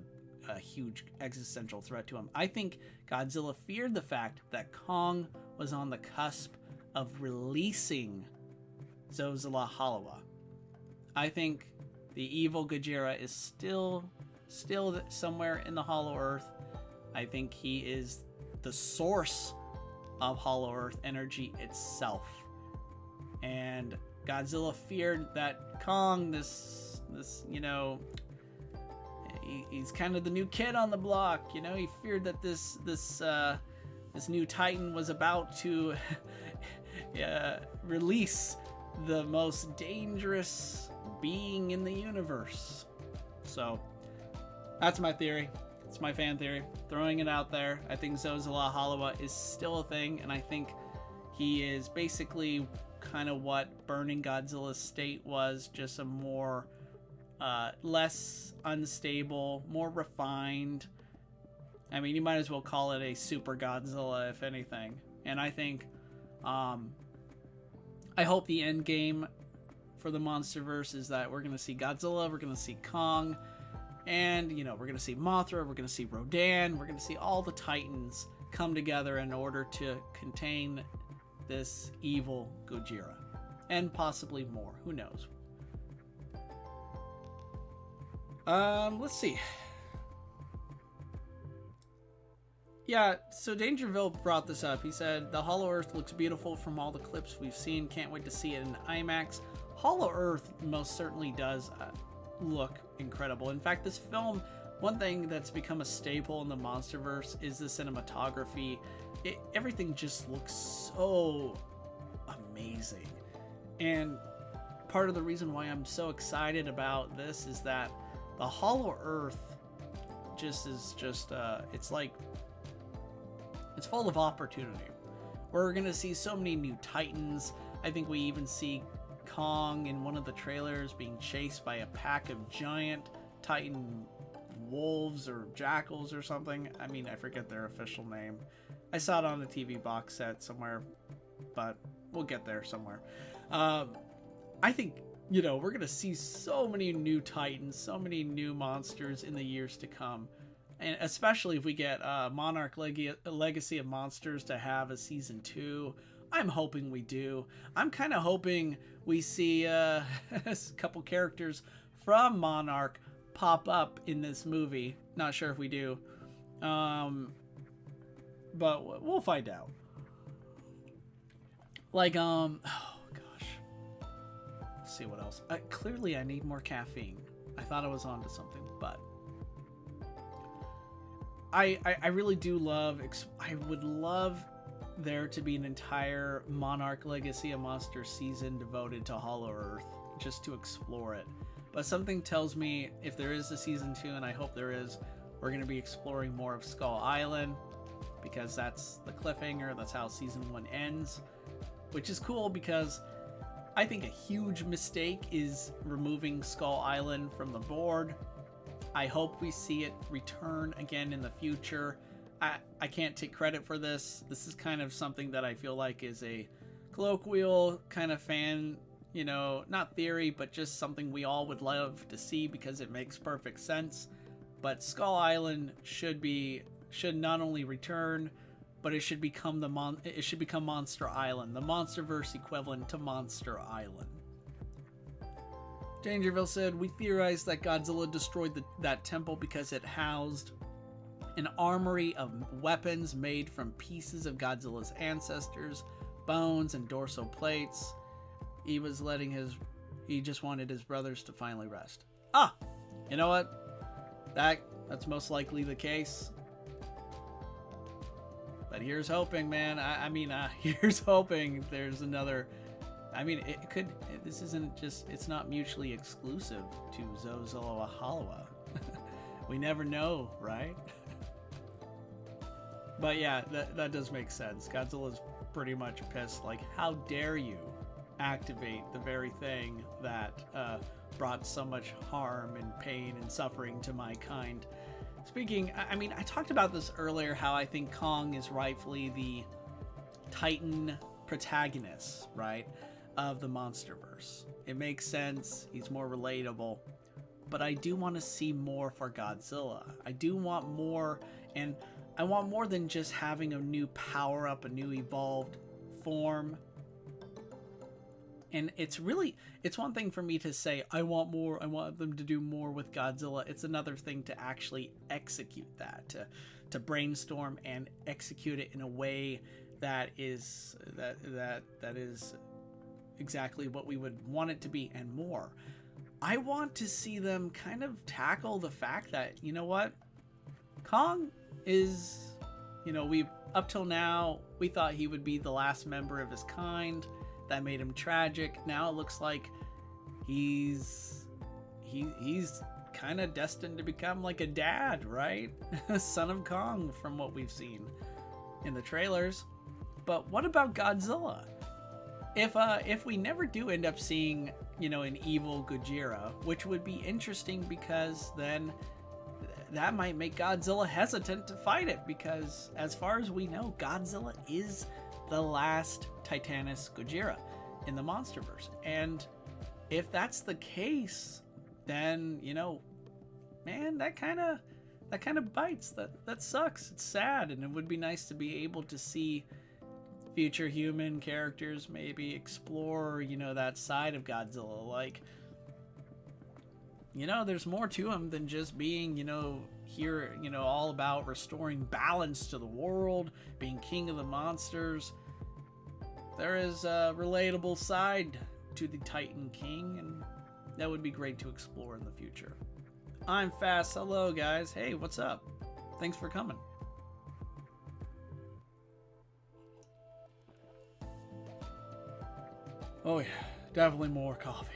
a huge existential threat to him. I think Godzilla feared the fact that Kong was on the cusp of releasing Godzilla Halawa. I think the evil Gojira is still somewhere in the Hollow Earth. I think he is the source of Hollow Earth energy itself. And Godzilla feared that Kong, this you know, he's kind of the new kid on the block. You know, he feared that this new Titan was about to release the most dangerous being in the universe. So that's my theory. It's my fan theory. Throwing it out there. I think Godzilla Halawa is still a thing, and I think he is basically kind of what Burning Godzilla's state was, just a more less unstable, more refined. I mean, you might as well call it a Super Godzilla, if anything. And I think, I hope the end game for the Monsterverse is that we're going to see Godzilla, we're going to see Kong, and, you know, we're going to see Mothra, we're going to see Rodan, we're going to see all the Titans come together in order to contain this evil Gojira. And possibly more. Who knows? Let's see. Yeah, so Dangerville brought this up. He said, the Hollow Earth looks beautiful from all the clips we've seen. Can't wait to see it in IMAX. Hollow Earth most certainly does look incredible. In fact, this film, one thing that's become a staple in the Monsterverse is the cinematography. Everything just looks so amazing. And part of the reason why I'm so excited about this is that the Hollow Earth it's like, it's full of opportunity. We're gonna see so many new Titans. I think we even see Kong in one of the trailers being chased by a pack of giant Titan wolves or jackals or something. I mean, I forget their official name. I saw it on a TV box set somewhere, but we'll get there somewhere. I think, you know, we're going to see so many new Titans, so many new monsters in the years to come. And especially if we get Monarch Legacy of Monsters to have a season 2. I'm hoping we do. I'm kind of hoping we see a couple characters from Monarch pop up in this movie. Not sure if we do. But we'll find out. Like, oh gosh. Let's see what else. Clearly I need more caffeine. I thought I was onto something, but I really do love, I would love there to be an entire Monarch Legacy of Monsters season devoted to Hollow Earth, just to explore it. But something tells me if there is a season 2, and I hope there is, we're going to be exploring more of Skull Island, because that's the cliffhanger, that's how season 1 ends, which is cool because I think a huge mistake is removing Skull Island from the board. I hope we see it return again in the future. I can't take credit for this. This is kind of something that I feel like is a colloquial kind of fan, you know, not theory, but just something we all would love to see because it makes perfect sense. But Skull Island should not only return, but it should become Monster Island, the Monsterverse equivalent to Monster Island. Dangerville said, we theorized that Godzilla destroyed that temple because it housed an armory of weapons made from pieces of Godzilla's ancestors, bones, and dorsal plates. He just wanted his brothers to finally rest. Ah, you know what? That's most likely the case. But here's hoping, man. Here's hoping there's another. I mean, this isn't just, it's not mutually exclusive to Godzilla Halawa. We never know, right? But yeah, that does make sense. Godzilla's pretty much pissed, like, how dare you activate the very thing that brought so much harm and pain and suffering to my kind. Speaking, I mean, I talked about this earlier, how I think Kong is rightfully the Titan protagonist, right, of the Monsterverse. It makes sense, he's more relatable, but I do want to see more for Godzilla. I do want more, and I want more than just having a new power-up, a new evolved form. And it's one thing for me to say, I want more, I want them to do more with Godzilla. It's another thing to actually execute that, to brainstorm and execute it in a way that is exactly what we would want it to be and more. I want to see them kind of tackle the fact that, you know what, Kong is, you know, up till now, we thought he would be the last member of his kind. That made him tragic. Now it looks like he's kind of destined to become like a dad, right? Son of Kong, from what we've seen in the trailers. But what about Godzilla? If we never do end up seeing, you know, an evil Gojira, which would be interesting, because then that might make Godzilla hesitant to fight it, because as far as we know, Godzilla is the last Titanus Gojira in the Monsterverse. And if that's the case, then, you know, man, that kind of bites. That sucks. It's sad, and it would be nice to be able to see future human characters maybe explore, you know, that side of Godzilla. Like, you know, there's more to him than just being, you know, here, you know, all about restoring balance to the world, being king of the monsters. There is a relatable side to the Titan King, and that would be great to explore in the future. I'm Fast. Hello, guys. Hey, what's up? Thanks for coming. Oh yeah, definitely more coffee.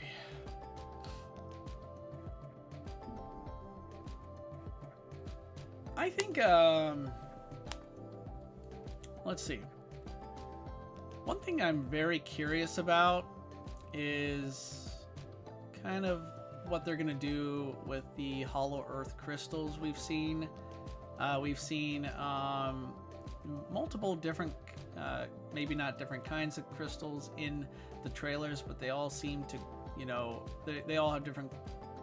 I think, let's see. One thing I'm very curious about is kind of what they're going to do with the Hollow Earth crystals we've seen. We've seen multiple different, maybe not different kinds of crystals in the trailers, but they all seem to, you know, they all have different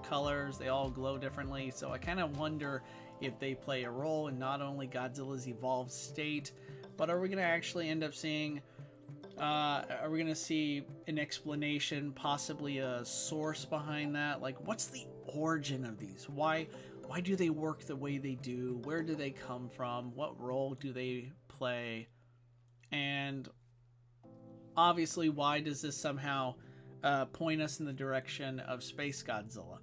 colors, they all glow differently. So I kind of wonder if they play a role in not only Godzilla's evolved state, but are we going to actually end up seeing, are we going to see an explanation, possibly a source behind that? Like, what's the origin of these? Why do they work the way they do? Where do they come from? What role do they play? And obviously, why does this somehow point us in the direction of Space Godzilla?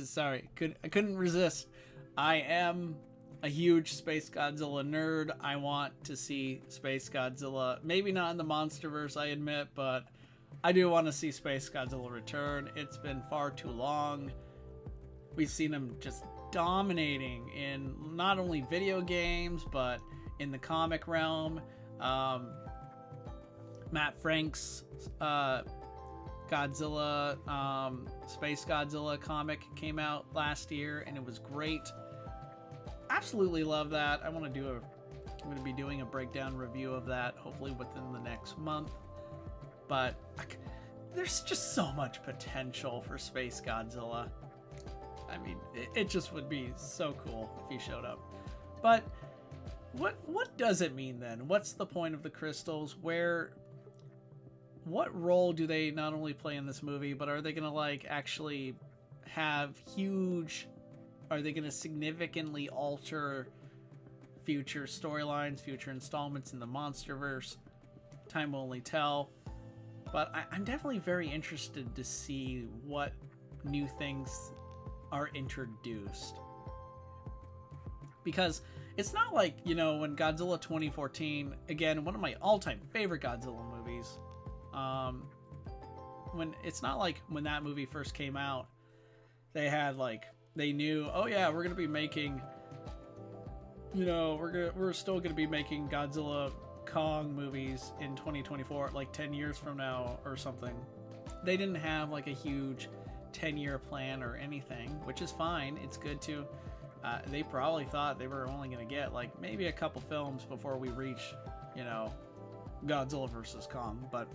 Sorry, I couldn't resist. I am a huge Space Godzilla nerd. I want to see Space Godzilla. Maybe not in the Monsterverse, I admit, but I do want to see Space Godzilla return. It's been far too long. We've seen him just dominating in not only video games, but in the comic realm. Matt Frank's Godzilla, Space Godzilla comic came out last year, and it was great. Absolutely love that. I'm going to be doing a breakdown review of that, hopefully within the next month. But there's just so much potential for Space Godzilla. I mean, it just would be so cool if he showed up. But what does it mean then? What's the point of the crystals? What role do they not only play in this movie, but are they going to like actually have huge, are they going to significantly alter future storylines, future installments in the Monsterverse? Time will only tell. But I'm definitely very interested to see what new things are introduced. Because it's not like, you know, when Godzilla 2014, again, one of my all-time favorite Godzilla movies, it's not like when that movie first came out, they had like, they knew, oh yeah, we're gonna be making, you know, we're still gonna be making Godzilla Kong movies in 2024, like 10 years from now or something. They didn't have like a huge 10-year plan or anything, which is fine. It's good to they probably thought they were only going to get like maybe a couple films before we reach, you know, Godzilla versus Kong. But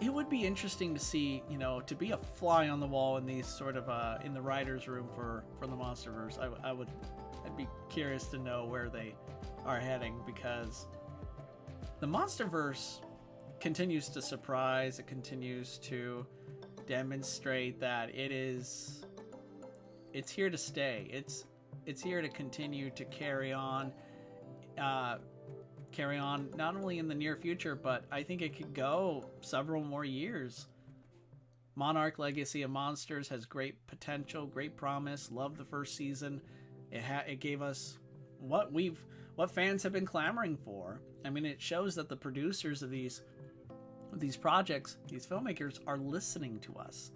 it would be interesting to see, you know, to be a fly on the wall in these sort of in the writers' room for the Monsterverse. I'd be curious to know where they are heading, because the Monsterverse continues to surprise. It continues to demonstrate that it's here to stay. It's here to continue to carry on not only in the near future, but I think it could go several more years. Monarch Legacy of Monsters has great potential, great promise. Love the first season. It gave us what fans have been clamoring for. I mean, it shows that the producers of these projects, these filmmakers, are listening to us.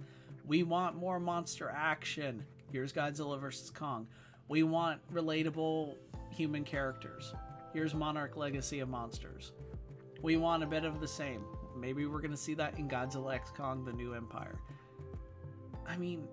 We want more monster action. Here's Godzilla vs. Kong. We want relatable human characters. Here's Monarch Legacy of Monsters. We want a bit of the same. Maybe we're going to see that in Godzilla x Kong: The New Empire. I mean,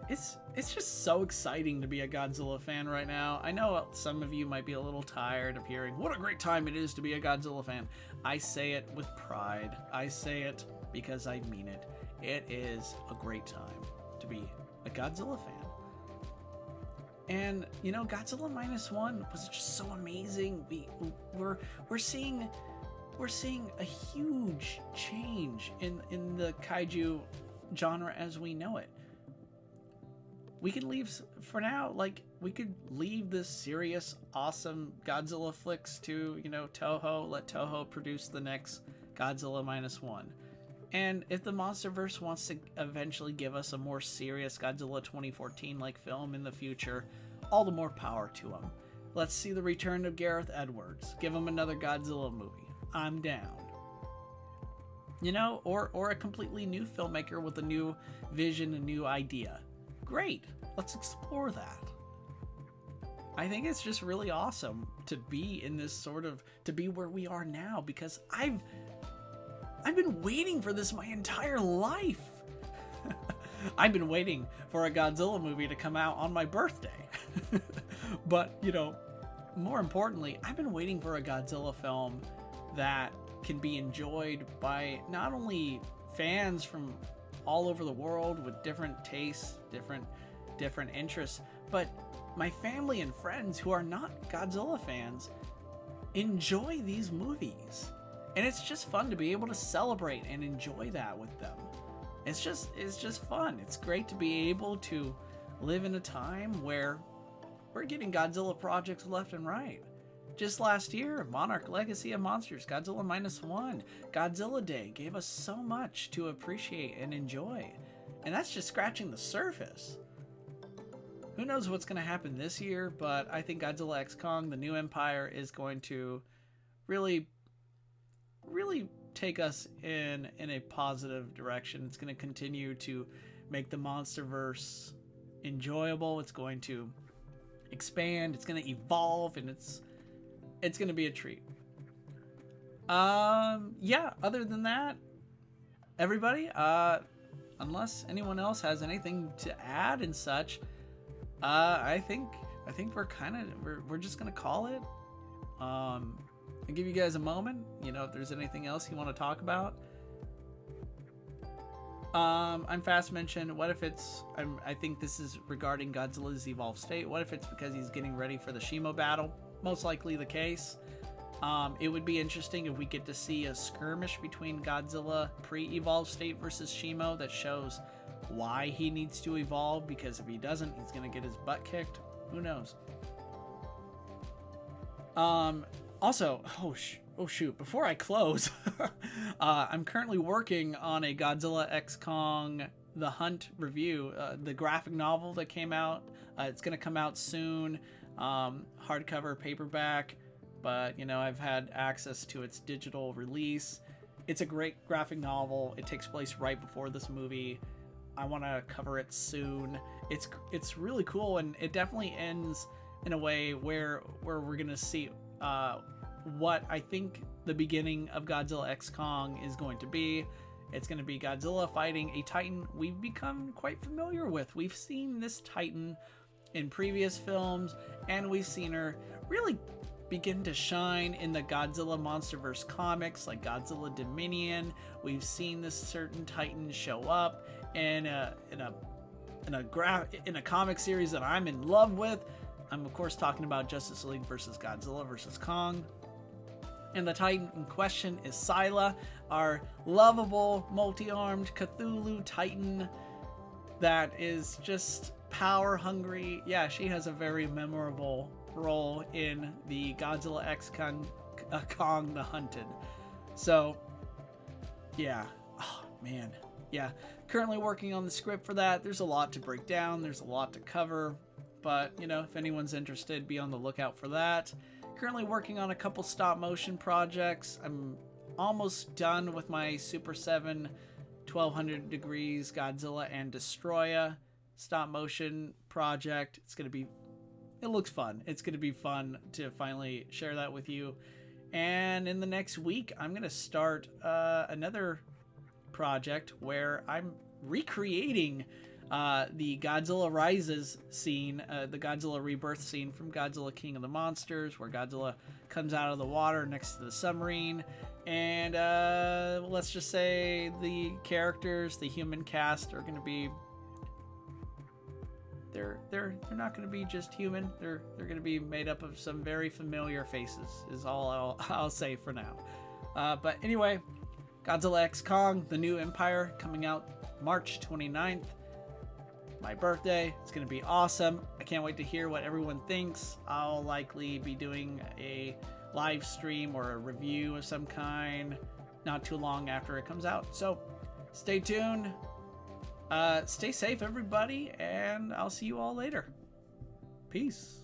it's just so exciting to be a Godzilla fan right now. I know some of you might be a little tired of hearing what a great time it is to be a Godzilla fan. I say it with pride. I say it because I mean it. It is a great time to be a Godzilla fan. And, you know, Godzilla -1 was just so amazing. We're seeing a huge change in the kaiju genre as we know it. We could leave, for now, like, we could leave this serious, awesome Godzilla flicks to, you know, Toho. Let Toho produce the next Godzilla -1. And if the Monsterverse wants to eventually give us a more serious Godzilla 2014-like film in the future, all the more power to them. Let's see the return of Gareth Edwards. Give him another Godzilla movie. I'm down. You know, or a completely new filmmaker with a new vision, a new idea. Great. Let's explore that. I think it's just really awesome to be in this to be where we are now, because I've been waiting for this my entire life. I've been waiting for a Godzilla movie to come out on my birthday. But, you know, more importantly, I've been waiting for a Godzilla film that can be enjoyed by not only fans from all over the world with different tastes, different interests, but my family and friends who are not Godzilla fans enjoy these movies. And it's just fun to be able to celebrate and enjoy that with them. It's just fun. It's great to be able to live in a time where we're getting Godzilla projects left and right. Just last year, Monarch Legacy of Monsters, Godzilla -1, Godzilla Day gave us so much to appreciate and enjoy. And that's just scratching the surface. Who knows what's going to happen this year, but I think Godzilla x Kong: The New Empire is going to really take us in a positive direction. It's going to continue to make the Monsterverse enjoyable. It's going to expand. It's going to evolve, and it's going to be a treat. Yeah, other than that, everybody, unless anyone else has anything to add and such, I think we're just going to call it. I'll give you guys a moment, you know, if there's anything else you want to talk about. I'm fast mentioned. What if I think this is regarding Godzilla's evolved state. What if it's because he's getting ready for the Shimo battle? Most likely the case. It would be interesting if we get to see a skirmish between Godzilla pre-evolved state versus Shimo that shows why he needs to evolve, because if he doesn't, he's going to get his butt kicked. Who knows? Also, oh shoot, before I close, I'm currently working on a Godzilla x Kong The Hunt review, the graphic novel that came out. It's going to come out soon, hardcover, paperback, but, you know, I've had access to its digital release. It's a great graphic novel. It takes place right before this movie. I want to cover it soon. It's really cool, and it definitely ends in a way where we're going to see what I think the beginning of Godzilla X Kong is going to be. It's going to be Godzilla fighting a Titan we've become quite familiar with. We've seen this Titan in previous films, and we've seen her really begin to shine in the Godzilla Monsterverse comics, like Godzilla Dominion. We've seen this certain Titan show up in a comic series that I'm in love with. I'm of course talking about Justice League versus Godzilla versus Kong. And the Titan in question is Scylla, our lovable, multi-armed Cthulhu Titan that is just power hungry. Yeah, she has a very memorable role in the Godzilla X Kong the Hunted. So, yeah. Oh, man. Yeah. Currently working on the script for that. There's a lot to break down. There's a lot to cover. But, you know, if anyone's interested, be on the lookout for that. Currently working on a couple stop motion projects. I'm almost done with my Super 7 1200 Degrees Godzilla and Destroya stop motion project. It looks fun. It's going to be fun to finally share that with you. And in the next week, I'm going to start another project where I'm recreating the Godzilla Rises scene, the Godzilla Rebirth scene from Godzilla King of the Monsters, where Godzilla comes out of the water next to the submarine. And let's just say the characters, the human cast, are going to be... They're not going to be just human. They're going to be made up of some very familiar faces, is all I'll say for now. But anyway, Godzilla X Kong, The New Empire, coming out March 29th. My birthday. It's going to be awesome. I can't wait to hear what everyone thinks. I'll likely be doing a live stream or a review of some kind not too long after it comes out. So stay tuned. Stay safe, everybody, and I'll see you all later. Peace.